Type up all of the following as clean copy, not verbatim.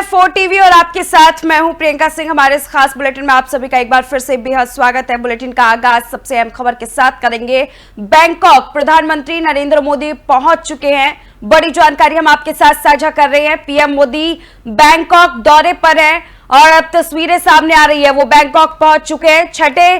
4 TV और आपके साथ मैं हूं प्रियंका सिंह। हमारे इस खास बुलेटिन में आप सभी का एक बार फिर से बेहद स्वागत है। बुलेटिन का आगाज सबसे अहम खबर के साथ करेंगे। बैंकॉक प्रधानमंत्री नरेंद्र मोदी पहुंच चुके हैं। बड़ी जानकारी हम आपके साथ साझा कर रहे हैं। पीएम मोदी बैंकॉक दौरे पर हैं और अब तस्वीरें सामने आ रही है। वो बैंकॉक पहुंच चुके हैं। छठे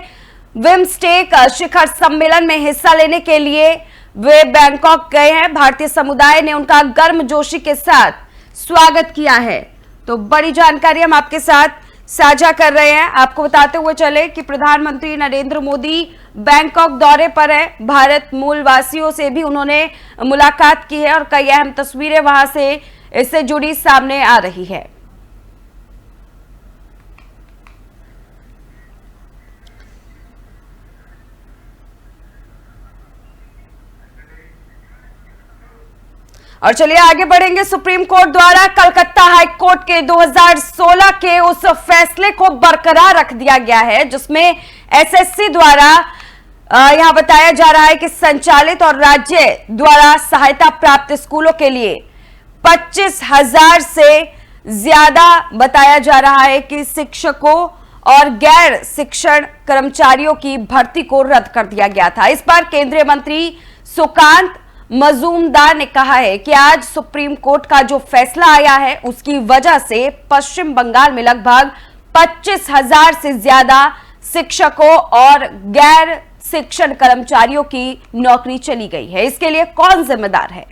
बिम्स्टेक शिखर सम्मेलन में हिस्सा लेने के लिए वे बैंकॉक गए हैं। भारतीय समुदाय ने उनका गर्मजोशी के साथ स्वागत किया है। तो बड़ी जानकारी हम आपके साथ साझा कर रहे हैं। आपको बताते हुए चले कि प्रधानमंत्री नरेंद्र मोदी बैंकॉक दौरे पर है। भारत मूल वासियों से भी उन्होंने मुलाकात की है और कई अहम तस्वीरें वहां से इससे जुड़ी सामने आ रही है। और चलिए आगे बढ़ेंगे। सुप्रीम कोर्ट द्वारा कलकत्ता हाई कोर्ट के 2016 के उस फैसले को बरकरार रख दिया गया है जिसमें एसएससी द्वारा यहां बताया जा रहा है कि संचालित और राज्य द्वारा सहायता प्राप्त स्कूलों के लिए 25,000 से ज्यादा बताया जा रहा है कि शिक्षकों और गैर शिक्षण कर्मचारियों की भर्ती को रद्द कर दिया गया था। इस पर केंद्रीय मंत्री सुकांत मजूमदार ने कहा है कि आज सुप्रीम कोर्ट का जो फैसला आया है उसकी वजह से पश्चिम बंगाल में लगभग 25,000 से ज्यादा शिक्षकों और गैर शिक्षण कर्मचारियों की नौकरी चली गई है। इसके लिए कौन जिम्मेदार है?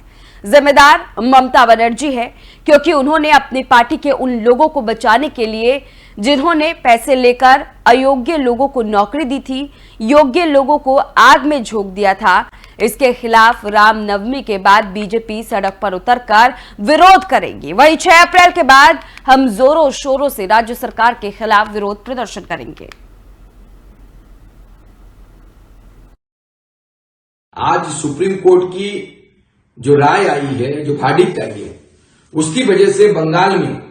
जिम्मेदार ममता बनर्जी है, क्योंकि उन्होंने अपनी पार्टी के उन लोगों को बचाने के लिए जिन्होंने पैसे लेकर अयोग्य लोगों को नौकरी दी थी, योग्य लोगों को आग में झोंक दिया था। इसके खिलाफ रामनवमी के बाद बीजेपी सड़क पर उतरकर विरोध करेगी। वहीं 6 अप्रैल के बाद हम जोरों शोरों से राज्य सरकार के खिलाफ विरोध प्रदर्शन करेंगे। आज सुप्रीम कोर्ट की जो राय आई है, जो verdict आई है, उसकी वजह से बंगाल में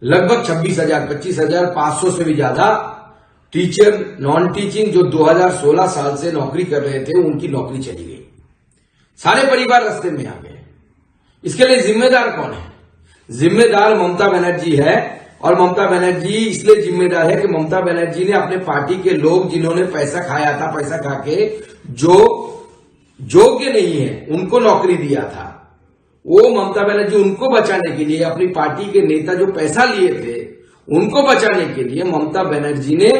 लगभग 25,500 से भी ज्यादा टीचर नॉन टीचिंग जो 2016 साल से नौकरी कर रहे थे उनकी नौकरी चली गई। सारे परिवार रास्ते में आ गए। इसके लिए जिम्मेदार कौन है? जिम्मेदार ममता बनर्जी है। और ममता बनर्जी इसलिए जिम्मेदार है कि ममता बनर्जी ने अपने पार्टी के लोग जिन्होंने पैसा खाया था, पैसा खा के जो योग्य नहीं है उनको नौकरी दिया था, वो ममता बनर्जी उनको बचाने के लिए, अपनी पार्टी के नेता जो पैसा लिए थे उनको बचाने के लिए ममता बनर्जी ने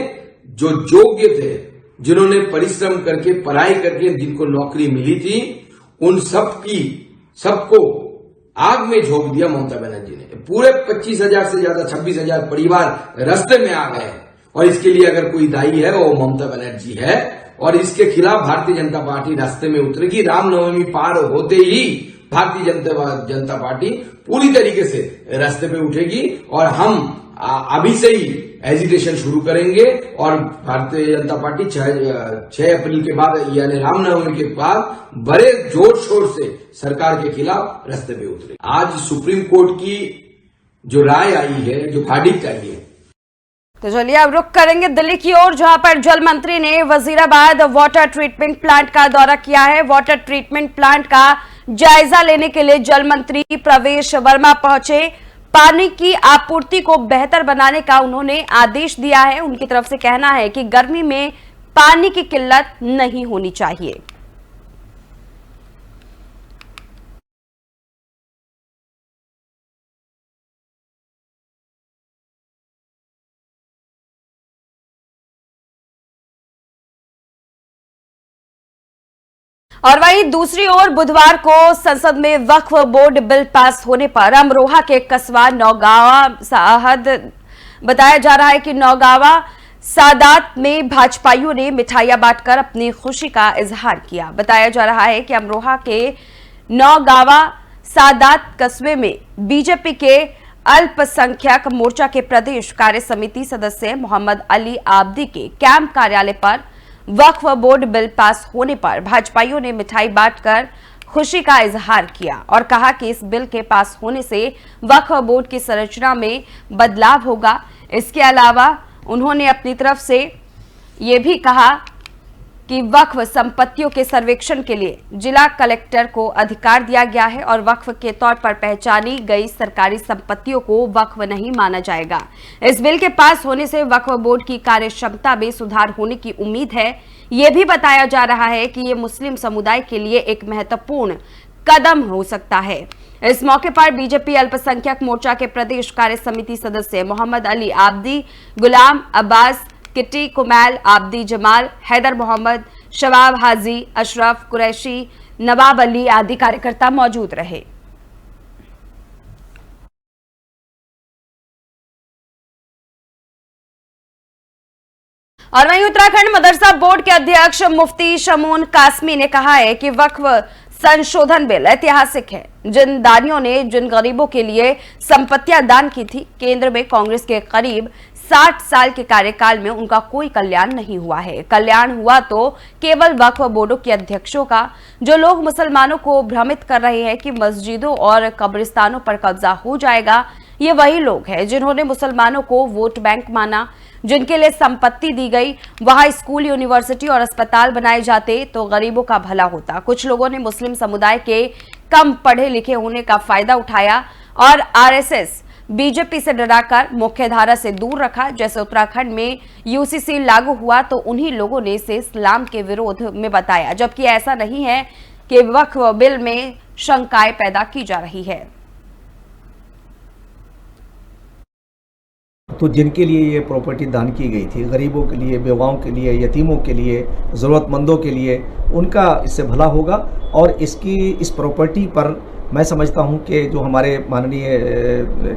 जो योग्य थे, जिन्होंने परिश्रम करके पढ़ाई करके जिनको नौकरी मिली थी, उन सबको आग में झोंक दिया ममता बनर्जी ने। पूरे 25,000 से ज्यादा 26,000 परिवार रास्ते में आ गए और इसके लिए अगर कोई दायी है वो ममता बनर्जी है। और इसके खिलाफ भारतीय जनता पार्टी रास्ते में उतरेगी। रामनवमी पार होते ही भारतीय जनता पार्टी पूरी तरीके से रास्ते पे उठेगी और हम अभी से ही एजिटेशन शुरू करेंगे और भारतीय जनता पार्टी 6 अप्रैल के बाद यानी रामनवमी के बाद बड़े जोर शोर से सरकार के खिलाफ रास्ते पे उतरेगी। आज सुप्रीम कोर्ट की जो राय आई है, जो verdict आई है। तो चलिए अब रुख करेंगे दिल्ली की ओर, जहां पर जल मंत्री ने वजीराबाद वाटर ट्रीटमेंट प्लांट का दौरा किया है। वाटर ट्रीटमेंट प्लांट का जायजा लेने के लिए जल मंत्री प्रवेश वर्मा पहुंचे। पानी की आपूर्ति को बेहतर बनाने का उन्होंने आदेश दिया है। उनकी तरफ से कहना है कि गर्मी में पानी की किल्लत नहीं होनी चाहिए। और वहीं दूसरी ओर बुधवार को संसद में वक्फ बोर्ड बिल पास होने पर अमरोहा के कस्बा नौगावा साहद बताया जा रहा है कि नौगावा सादात में भाजपाइयों ने मिठाइयां बांटकर अपनी खुशी का इजहार किया। बताया जा रहा है कि अमरोहा के नौगावा सादात कस्बे में बीजेपी के अल्पसंख्यक मोर्चा के प्रदेश कार्य समिति सदस्य मोहम्मद अली आब्दी के कैंप कार्यालय पर वक्फ बोर्ड बिल पास होने पर भाजपाइयों ने मिठाई बांटकर खुशी का इजहार किया और कहा कि इस बिल के पास होने से वक्फ बोर्ड की संरचना में बदलाव होगा। इसके अलावा उन्होंने अपनी तरफ से ये भी कहा कि वक्फ संपत्तियों के सर्वेक्षण के लिए जिला कलेक्टर को अधिकार दिया गया है और वक्फ के तौर पर पहचानी गई सरकारी संपत्तियों को वक्फ नहीं माना जाएगा। इस बिल के पास होने से वक्फ बोर्ड की कार्यक्षमता में सुधार होने की उम्मीद है। यह भी बताया जा रहा है कि ये मुस्लिम समुदाय के लिए एक महत्वपूर्ण कदम हो सकता है। इस मौके पर बीजेपी अल्पसंख्यक मोर्चा के प्रदेश कार्य समिति सदस्य मोहम्मद अली आब्दी, गुलाम अब्बास, किटी कुमैल, आब्दी जमाल, हैदर मोहम्मद, शबाब हाजी, अशरफ कुरैशी, नवाब अली आदि कार्यकर्ता मौजूद रहे। और वहीं उत्तराखंड मदरसा बोर्ड के अध्यक्ष मुफ्ती शमून कासमी ने कहा है कि वक्फ संशोधन बिल ऐतिहासिक है। जिन दानियों ने जिन गरीबों के लिए संपत्तियां दान की थी, केंद्र में कांग्रेस के करीब 60 साल के कार्यकाल में उनका कोई कल्याण नहीं हुआ है। कल्याण हुआ तो केवल वक्फ बोर्डों के अध्यक्षों का। जो लोग मुसलमानों को भ्रमित कर रहे हैं कि मस्जिदों और कब्रिस्तानों पर कब्जा हो जाएगा, ये वही लोग हैं जिन्होंने मुसलमानों को वोट बैंक माना, जिनके लिए संपत्ति दी गई। वहां स्कूल, यूनिवर्सिटी और अस्पताल बनाए जाते तो गरीबों का भला होता। कुछ लोगों ने मुस्लिम समुदाय के कम पढ़े लिखे होने का फायदा उठाया और आरएसएस, बीजेपी से डराकर मुख्य धारा से दूर रखा। जैसे उत्तराखंड में यूसीसी लागू हुआ तो उन्हीं लोगों ने इसे इस्लाम के विरोध में बताया, जबकि ऐसा नहीं है कि वक्फ बिल में शंकाएं पैदा की जा रही है। तो जिनके लिए ये प्रॉपर्टी दान की गई थी, गरीबों के लिए, बेवाओं के लिए, यतीमों के लिए, ज़रूरतमंदों के लिए, उनका इससे भला होगा। और इस प्रॉपर्टी पर मैं समझता हूँ कि जो हमारे माननीय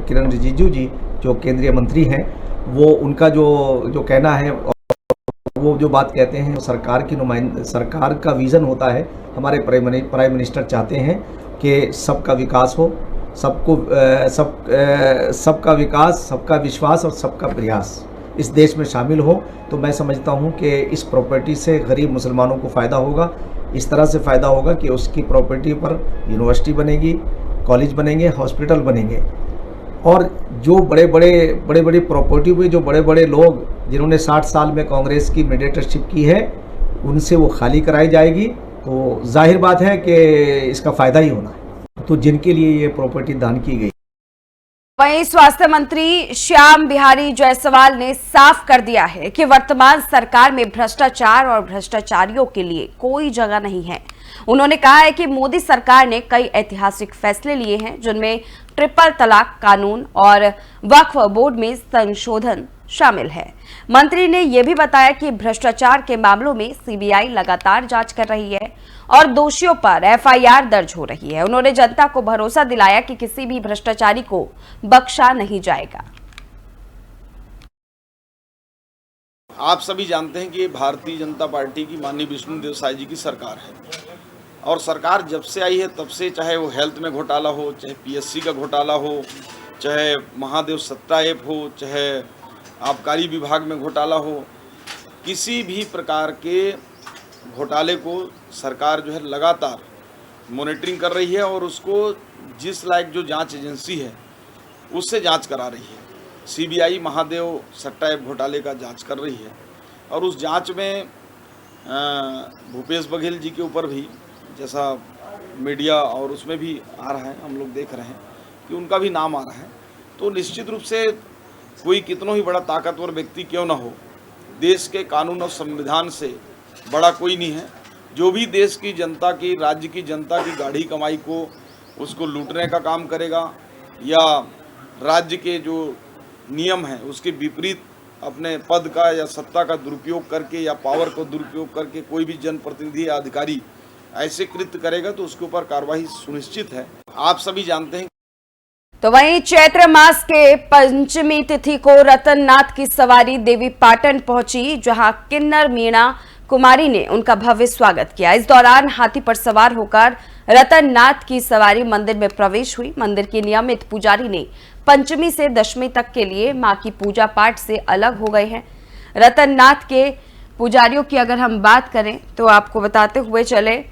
किरण रिजिजू जी जो केंद्रीय मंत्री हैं, वो उनका जो कहना है, वो जो बात कहते हैं, सरकार का विज़न होता है। हमारे प्राइम मिनिस्टर चाहते हैं कि सबका विकास हो, सबका विकास, सबका विश्वास और सबका प्रयास इस देश में शामिल हो। तो मैं समझता हूं कि इस प्रॉपर्टी से गरीब मुसलमानों को फ़ायदा होगा। इस तरह से फ़ायदा होगा कि उसकी प्रॉपर्टी पर यूनिवर्सिटी बनेगी, कॉलेज बनेंगे, हॉस्पिटल बनेंगे। और जो बड़े बड़े प्रॉपर्टी पे जो बड़े बड़े लोग जिन्होंने 60 साल में कांग्रेस की मेडिएटरशिप की है, उनसे वो खाली कराई जाएगी। तो जाहिर बात है कि इसका फ़ायदा ही होना है। तो जिनके लिए ये प्रॉपर्टी दान की गई। वहीं स्वास्थ्य मंत्री श्याम बिहारी जायसवाल ने साफ कर दिया है कि वर्तमान सरकार में भ्रष्टाचार और भ्रष्टाचारियों के लिए कोई जगह नहीं है। उन्होंने कहा है कि मोदी सरकार ने कई ऐतिहासिक फैसले लिए हैं, जिनमें ट्रिपल तलाक कानून और वक्फ बोर्ड में संशोधन शामिल है। मंत्री ने यह भी बताया कि भ्रष्टाचार के मामलों में सीबीआई लगातार जांच कर रही है और दोषियों पर एफआईआर दर्ज हो रही है। उन्होंने जनता को भरोसा दिलाया कि किसी भी भ्रष्टाचारी को बख्शा नहीं जाएगा। आप सभी जानते हैं कि भारतीय जनता पार्टी की माननीय विष्णुदेव साय जी की सरकार है और सरकार जब से आई है तब से, चाहे वो हेल्थ में घोटाला हो, चाहे पीएससी का घोटाला हो, चाहे महादेव सत्ता ऐप हो, चाहे आबकारी विभाग में घोटाला हो, किसी भी प्रकार के घोटाले को सरकार जो है लगातार मॉनिटरिंग कर रही है और उसको जिस लायक जो जांच एजेंसी है उससे जांच करा रही है। सीबीआई महादेव सट्टा ऐप घोटाले का जांच कर रही है और उस जांच में भूपेश बघेल जी के ऊपर भी, जैसा मीडिया और उसमें भी आ रहा है, हम लोग देख रहे हैं कि उनका भी नाम आ रहा है। तो निश्चित रूप से कोई कितना ही बड़ा ताकतवर व्यक्ति क्यों ना हो, देश के कानून और संविधान से बड़ा कोई नहीं है। जो भी देश की जनता की, राज्य की जनता की गाढ़ी कमाई को उसको लूटने का काम करेगा या राज्य के जो नियम हैं उसके विपरीत अपने पद का या सत्ता का दुरुपयोग करके या पावर को दुरुपयोग करके कोई भी जनप्रतिनिधि या अधिकारी ऐसे कृत्य करेगा तो उसके ऊपर कार्रवाई सुनिश्चित है। आप सभी जानते हैं। तो वहीं चैत्र मास के पंचमी तिथि को रतननाथ की सवारी देवी पाटन पहुंची, जहां किन्नर मीणा कुमारी ने उनका भव्य स्वागत किया। इस दौरान हाथी पर सवार होकर रतननाथ की सवारी मंदिर में प्रवेश हुई। मंदिर के नियमित पुजारी ने पंचमी से दशमी तक के लिए मां की पूजा पाठ से अलग हो गए हैं। रतननाथ के पुजारियों की अगर हम बात करें तो आपको बताते हुए चले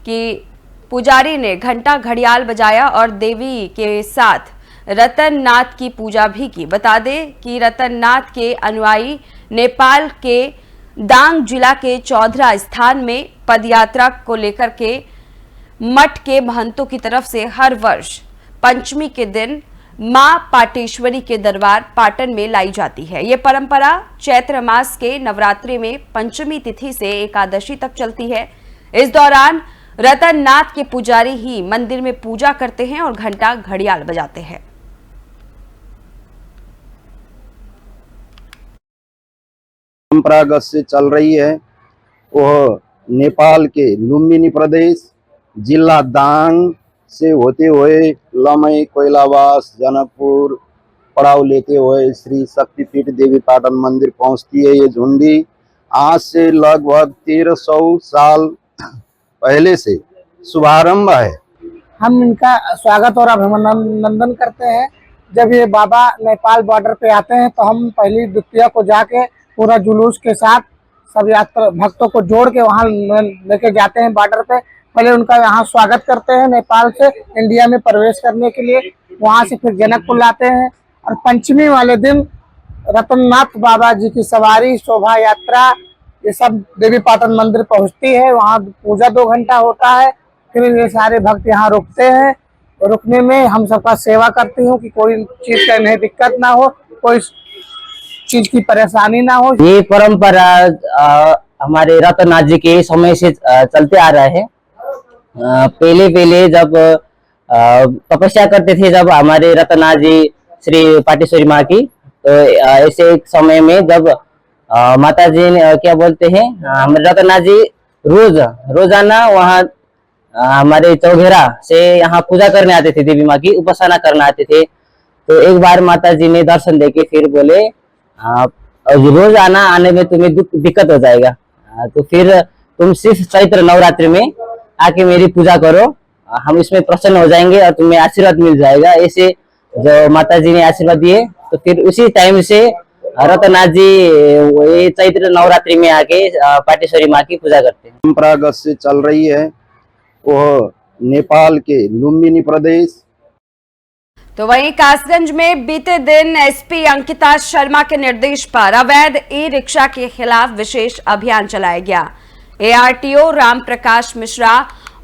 कि पुजारी ने घंटा घड़ियाल बजाया और देवी के साथ रतननाथ की पूजा भी की। बता दें कि रतननाथ के अनुयायी नेपाल के दांग जिला के चौधरा स्थान में पदयात्रा को लेकर के मठ के महंतों की तरफ से हर वर्ष पंचमी के दिन मां पाटेश्वरी के दरबार पाटन में लाई जाती है। ये परंपरा चैत्र मास के नवरात्रि में पंचमी तिथि से एकादशी तक चलती है। इस दौरान रतननाथ के पुजारी ही मंदिर में पूजा करते हैं और घंटा घड़ियाल बजाते हैं। परंपरागत से चल रही है। वह नेपाल के लुम्बिनी प्रदेश जिला दांग से होते हुए लमई, कोइलावास, जनकपुर पड़ाव लेते हुए श्री शक्तिपीठ देवी पाटन मंदिर पहुंचती है। ये झुंडी आज से लगभग 1300 साल पहले से शुभारंभ है। हम इनका स्वागत और अभिनंदन करते हैं। जब ये बाबा नेपाल बॉर्डर पे आते हैं तो हम पहली द्वितीया को जाके पूरा जुलूस के साथ सब यात्रा भक्तों को जोड़ के वहाँ लेके जाते हैं बॉर्डर पे। पहले उनका यहाँ स्वागत करते हैं नेपाल से इंडिया में प्रवेश करने के लिए। वहाँ से फिर जनकपुर लाते हैं और पंचमी वाले दिन रतननाथ बाबा जी की सवारी, शोभा यात्रा, ये सब देवी पाटन मंदिर पहुँचती है। वहाँ पूजा 2 घंटा होता है। फिर ये सारे भक्त यहाँ रुकते हैं। रुकने में हम सबका सेवा करती हूँ कि कोई चीज का इन्हें दिक्कत ना हो, कोई चीज की परेशानी ना हो। ये परंपरा हमारे रतननाथ जी के समय से चलते आ रहा है। पहले जब तपस्या करते थे जब हमारे रतननाथ जी श्री पाटेश्वरी माँ की, तो ऐसे एक समय में जब माता जी ने क्या बोलते हैं, हमारे रतननाथ जी रोजाना वहाँ हमारे चौघेरा से यहाँ पूजा करने आते थे, देवी माँ की उपासना करने आते थे। तो एक बार माता जी ने दर्शन देके फिर बोले रोज आने में तुम्हें दिक्कत हो जाएगा, तो फिर तुम सिर्फ चैत्र नवरात्रि में आके मेरी पूजा करो, हम इसमें प्रसन्न हो जाएंगे और तुम्हें आशीर्वाद मिल जाएगा। ऐसे जो माता जी ने आशीर्वाद दिए, तो फिर उसी टाइम से रतननाथ जी ये चैत्र नवरात्रि में आके पाटेश्वरी माँ की पूजा करते हैं। परंपरागत से चल रही है। वह नेपाल के लुम्बिनी प्रदेश। तो वहीं कासगंज में बीते दिन एसपी अंकिता शर्मा के निर्देश पर अवैध ई रिक्शा के खिलाफ विशेष अभियान चलाया गया। एआरटीओ राम प्रकाश मिश्रा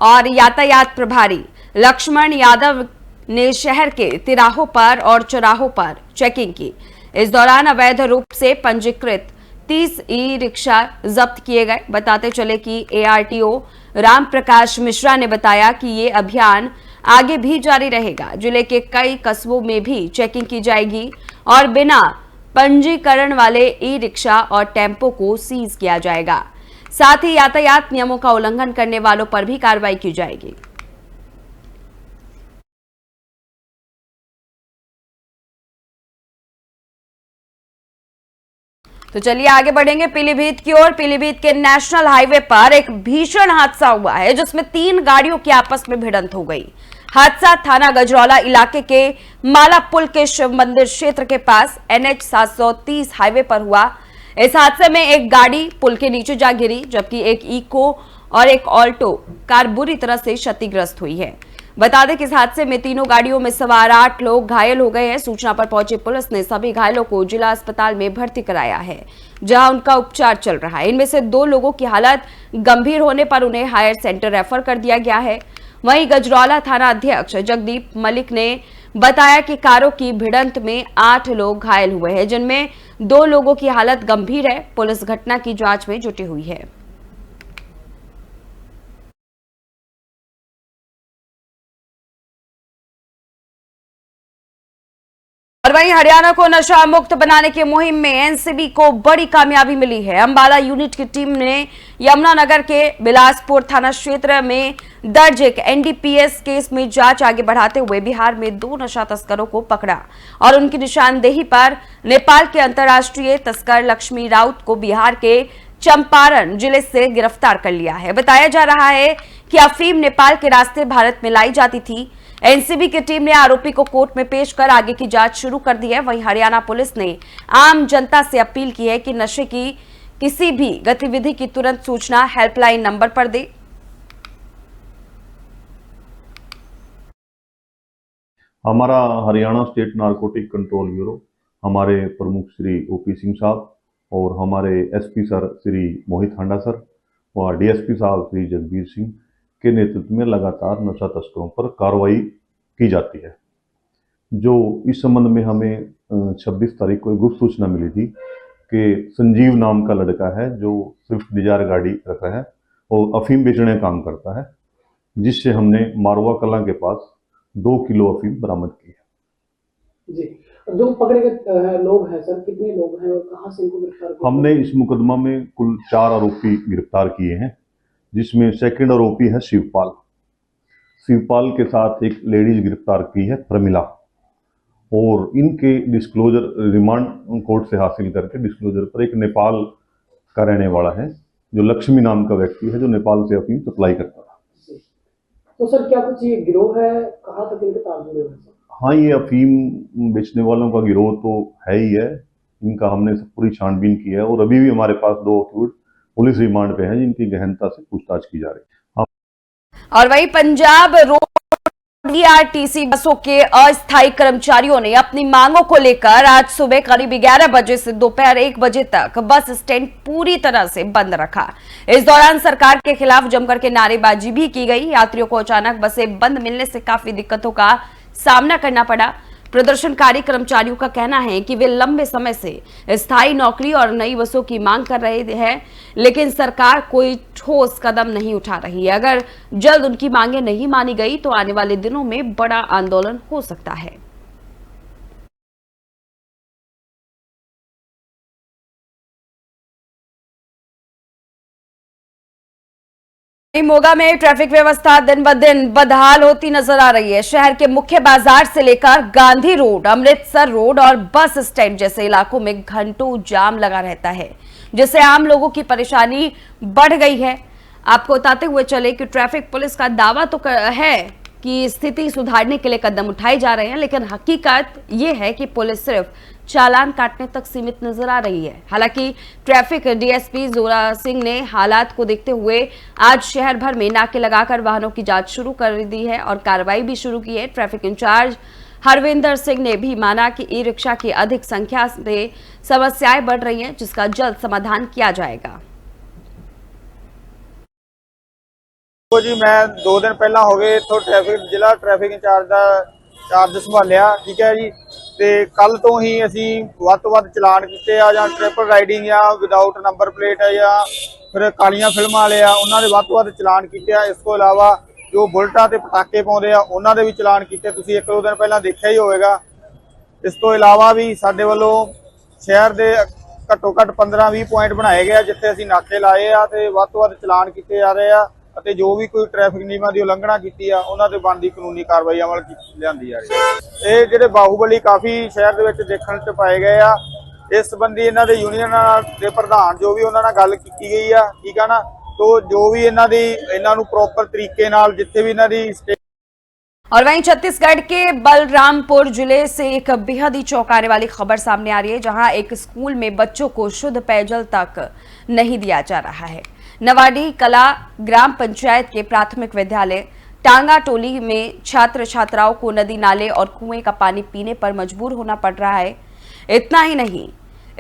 और यातायात प्रभारी लक्ष्मण यादव ने शहर के तिराहों पर और चौराहों पर चेकिंग की। इस दौरान अवैध रूप से पंजीकृत 30 ई रिक्शा जब्त किए गए। बताते चले कि एआरटीओ राम प्रकाश मिश्रा ने बताया कि ये अभियान आगे भी जारी रहेगा। जिले के कई कस्बों में भी चेकिंग की जाएगी और बिना पंजीकरण वाले ई रिक्शा और टेम्पो को सीज किया जाएगा। साथ ही यातायात नियमों का उल्लंघन करने वालों पर भी कार्रवाई की जाएगी। तो चलिए आगे बढ़ेंगे पीलीभीत की ओर। पीलीभीत के नेशनल हाईवे पर एक भीषण हादसा हुआ है जिसमें 3 गाड़ियों की आपस में भिड़ंत हो गई। हादसा थाना गजरौला इलाके के माला पुल के शिव मंदिर क्षेत्र के पास NH 730 हाईवे पर हुआ। इस हादसे में एक गाड़ी पुल के नीचे जा गिरी, जबकि एक इको और एक ऑल्टो कार बुरी तरह से क्षतिग्रस्त हुई है। बता दें कि इस हादसे में तीनों गाड़ियों में सवार 8 लोग घायल हो गए हैं। सूचना पर पहुंची पुलिस ने सभी घायलों को जिला अस्पताल में भर्ती कराया है, जहां उनका उपचार चल रहा है। इनमें से 2 लोगों की हालत गंभीर होने पर उन्हें हायर सेंटर रेफर कर दिया गया है। वहीं गजरौला थाना अध्यक्ष जगदीप मलिक ने बताया कि कारों की भिड़ंत में 8 लोग घायल हुए हैं, जिनमें 2 लोगों की हालत गंभीर है। पुलिस घटना की जांच में जुटी हुई है। और वहीं हरियाणा को नशा मुक्त बनाने की मुहिम में एनसीबी को बड़ी कामयाबी मिली है। अंबाला यूनिट की टीम ने यमुनानगर के बिलासपुर थाना क्षेत्र में दर्ज एक एनडीपीएस केस में जांच आगे बढ़ाते हुए बिहार में 2 नशा तस्करों को पकड़ा और उनकी निशानदेही पर नेपाल के अंतर्राष्ट्रीय तस्कर लक्ष्मी राउत को बिहार के चंपारण जिले से गिरफ्तार कर लिया है। बताया जा रहा है कि अफीम नेपाल के रास्ते भारत में लाई जाती थी। एनसीबी की टीम ने आरोपी को कोर्ट में पेश कर आगे की जांच शुरू कर दी है। वहीं हरियाणा पुलिस ने आम जनता से अपील की है कि नशे की किसी भी गतिविधि की तुरंत सूचना हेल्पलाइन नंबर पर दे। हमारा Haryana state narcotic control bureau, हमारे प्रमुख श्री ओपी सिंह साहब और हमारे SP sir Shri Mohit Handa sir व डीएसपी साहब श्री जगबीर सिंह के नेतृत्व में लगातार नशा तस्करों पर कार्रवाई की जाती है। जो इस संबंध में हमें 26 तारीख को एक गुप्त सूचना मिली थी कि संजीव नाम का लड़का है जो स्विफ्ट डिजायर गाड़ी रखा है और अफीम बेचने का काम करता है, जिससे हमने मारवा कला के पास 2 किलो अफीम बरामद की है। जी, जो पकड़े गए लोग हैं सर, कितने लोग हैं और कहां से इनको गिरफ्तार किया? हमने इस मुकदमा में कुल 4 आरोपी गिरफ्तार किए हैं, जिसमें सेकंड आरोपी है शिवपाल के साथ एक लेडीज गिरफ्तार की है प्रमिला, और इनके डिस्क्लोजर रिमांड कोर्ट से हासिल करके डिस्क्लोजर पर एक नेपाल का रहने वाला है जो लक्ष्मी नाम का व्यक्ति है जो नेपाल से अफीम सप्लाई करता था। तो सर क्या कुछ ये गिरोह है, कहाँ तक इनके तार जुड़े हुए हैं? हाँ, ये अफीम बेचने वालों का गिरोह तो है ही है। इनका हमने पूरी छानबीन की है और अभी भी हमारे पास 2 अक्यूज पुलिस रिमांड पे हैं जिनकी गहनता से पूछताछ की जा रही है। और वहीं पंजाब रोड बीआरटीसी बसों के अस्थायी कर्मचारियों ने अपनी मांगों को लेकर आज सुबह करीब 11 बजे से दोपहर 1 बजे तक बस स्टैंड पूरी तरह से बंद रखा। इस दौरान सरकार के खिलाफ जमकर के नारेबाजी भी की गई। यात्रियों को अचानक बसें बंद मिलने से काफी दिक्कतों का सामना करना पड़ा। प्रदर्शनकारी कर्मचारियों का कहना है कि वे लंबे समय से स्थायी नौकरी और नई बसों की मांग कर रहे हैं, लेकिन सरकार कोई ठोस कदम नहीं उठा रही है। अगर जल्द उनकी मांगें नहीं मानी गई तो आने वाले दिनों में बड़ा आंदोलन हो सकता है। मोगा में ट्रैफिक व्यवस्था दिन ब दिन बदहाल होती नजर आ रही है। शहर के मुख्य बाजार से लेकर गांधी रोड, अमृतसर रोड और बस स्टैंड जैसे इलाकों में घंटों जाम लगा रहता है, जिससे आम लोगों की परेशानी बढ़ गई है। आपको बताते हुए चले कि ट्रैफिक पुलिस का दावा तो है कि स्थिति सुधारने के लिए कदम उठाए जा रहे हैं, लेकिन हकीकत यह है कि पुलिस सिर्फ चालान काटने तक सीमित नजर आ रही है। हालांकि ट्रैफिक डीएसपी जोरा सिंह ने हालात को देखते हुए आज शहर भर में नाके लगाकर वाहनों की जांच शुरू कर दी है और कार्रवाई भी शुरू की है। ट्रैफिक इंचार्ज हरविंदर सिंह ने भी माना कि ई रिक्शा की अधिक संख्या से समस्याएं बढ़ रही हैं, जिसका जल्द समाधान किया जाएगा। तो जी मैं 2 दिन पहला हो गए इतों जिला ट्रैफिक इंचार्ज का चार्ज संभालिया, ठीक है जी। ਤੇ ਕੱਲ ਤੋਂ ਹੀ ਅਸੀਂ ਵੱਧ ਤੋਂ ਵੱਧ ਚਲਾਨ ਕੀਤੇ ਆ, ਜਾਂ ਟ੍ਰਿਪਲ ਰਾਈਡਿੰਗ ਆ, ਵਿਦਆਊਟ ਨੰਬਰ ਪਲੇਟ ਆ, ਜਾਂ ਫਿਰ ਕਾਲੀਆਂ ਫਿਲਮਾਂ ਵਾਲੇ ਆ, ਉਹਨਾਂ ਦੇ ਵੱਧ ਤੋਂ ਵੱਧ ਚਲਾਨ ਕੀਤੇ ਆ। ਇਸ ਤੋਂ ਇਲਾਵਾ ਜੋ ਬੁਲਟਾਂ ਤੇ ਪਟਾਕੇ ਪਾਉਂਦੇ ਆ ਉਹਨਾਂ ਦੇ ਵੀ ਚਲਾਨ ਕੀਤੇ, ਤੁਸੀਂ 1-2 ਦਿਨ ਪਹਿਲਾਂ ਦੇਖਿਆ ਹੀ ਹੋਵੇਗਾ। ਇਸ ਤੋਂ ਇਲਾਵਾ ਵੀ ਸਾਡੇ ਵੱਲੋਂ ਸ਼ਹਿਰ ਦੇ ਘੱਟੋ ਘੱਟ 15-20 ਪੁਆਇੰਟ ਬਣਾਏ ਗਏ ਜਿੱਥੇ ਅਸੀਂ ਨਾਕੇ ਲਾਏ ਆ ਤੇ ਵੱਧ ਤੋਂ ਵੱਧ ਚਲਾਨ ਕੀਤੇ ਜਾ ਰਹੇ ਆ, ਅਤੇ ਜੋ ਵੀ ਕੋਈ ਟ੍ਰੈਫਿਕ ਨਿਯਮਾਂ ਦੀ ਉਲੰਘਣਾ ਕੀਤੀ ਆ ਉਹਨਾਂ ਤੇ ਬਣਦੀ ਕਾਨੂੰਨੀ ਕਾਰਵਾਈ ਅਮਲ ਲਿਆਂਦੀ ਜਾ ਰਹੀ ਹੈ। ਇਹ ਜਿਹੜੇ ਬਾਹੂਬਲੀ ਕਾਫੀ ਸ਼ਹਿਰ ਦੇ ਵਿੱਚ ਦੇਖਣ 'ਚ ਪਾਏ ਗਏ ਆ, ਇਸ ਸੰਬੰਧੀ ਇਹਨਾਂ ਦੇ ਯੂਨੀਅਨ ਦੇ ਪ੍ਰਧਾਨ ਜੋ ਵੀ ਉਹਨਾਂ ਨਾਲ ਗੱਲ ਕੀਤੀ ਗਈ ਆ, ਠੀਕ ਆ ਨਾ। तो जो भी ਇਹਨਾਂ ਨੂੰ ਪ੍ਰੋਪਰ ਤਰੀਕੇ ਨਾਲ ਜਿੱਥੇ ਵੀ ਇਹਨਾਂ ਦੀ। और वहीं छत्तीसगढ़ के बलरामपुर जिले से एक बेहद ही चौंकाने वाली खबर सामने आ रही है, जहां एक स्कूल में बच्चों को शुद्ध पेयजल तक नहीं दिया जा रहा है। नवाडी कला ग्राम पंचायत के प्राथमिक विद्यालय टांगा टोली में छात्र छात्राओं को नदी नाले और कुएं का पानी पीने पर मजबूर होना पड़ रहा है। इतना ही नहीं,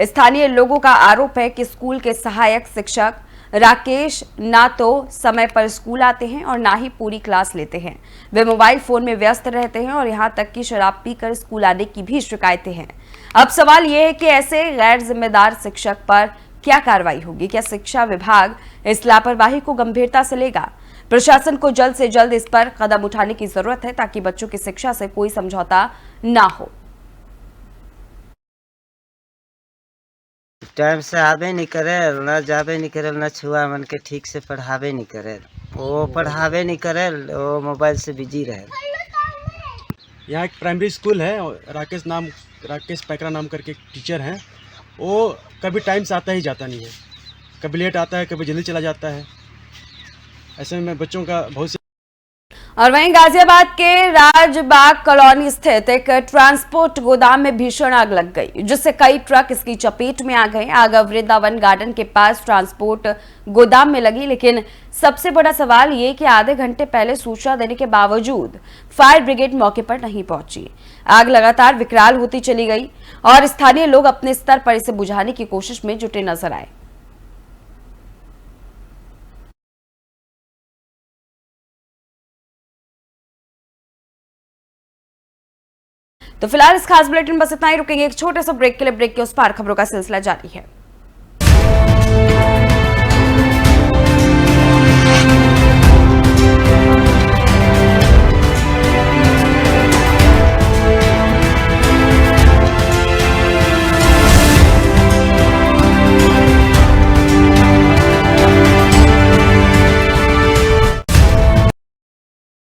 स्थानीय लोगों का आरोप है कि स्कूल के सहायक शिक्षक राकेश ना तो समय पर स्कूल आते हैं और ना ही पूरी क्लास लेते हैं। वे मोबाइल फोन में व्यस्त रहते हैं और यहां तक कि शराब पीकर स्कूल आने की भी शिकायतें हैं। अब सवाल यह है कि ऐसे गैर जिम्मेदार शिक्षक पर क्या कार्रवाई होगी? क्या शिक्षा विभाग इस लापरवाही को गंभीरता से लेगा? प्रशासन को जल्द से जल्द इस पर कदम उठाने की जरूरत है ताकि बच्चों की शिक्षा से कोई समझौता ना हो। टाइम से आवे नहीं करे, न जावे नहीं करे, न छुआ मन के ठीक से पढ़ावे नहीं करे, वो पढ़ावे नहीं करे, वो मोबाइल से बिजी रहे। यहाँ एक प्राइमरी स्कूल है, राकेश पैकरा नाम करके टीचर हैं। वो कभी टाइम से आता ही जाता नहीं है, कभी लेट आता है, कभी जल्दी चला जाता है। ऐसे में बच्चों का बहुत। और वहीं गाजियाबाद के राजबाग कॉलोनी स्थित एक ट्रांसपोर्ट गोदाम में भीषण आग लग गई, जिससे कई ट्रक इसकी चपेट में आ गए। आग वृंदावन गार्डन के पास ट्रांसपोर्ट गोदाम में लगी, लेकिन सबसे बड़ा सवाल ये कि आधे घंटे पहले सूचना देने के बावजूद फायर ब्रिगेड मौके पर नहीं पहुंची। आग लगातार विकराल होती चली गई और स्थानीय लोग अपने स्तर पर इसे बुझाने की कोशिश में जुटे नजर आए। तो फिलहाल इस खास बुलेटिन बस इतना ही। रुकेंगे एक छोटे से ब्रेक के लिए। ब्रेक के उस पार खबरों का सिलसिला जारी है।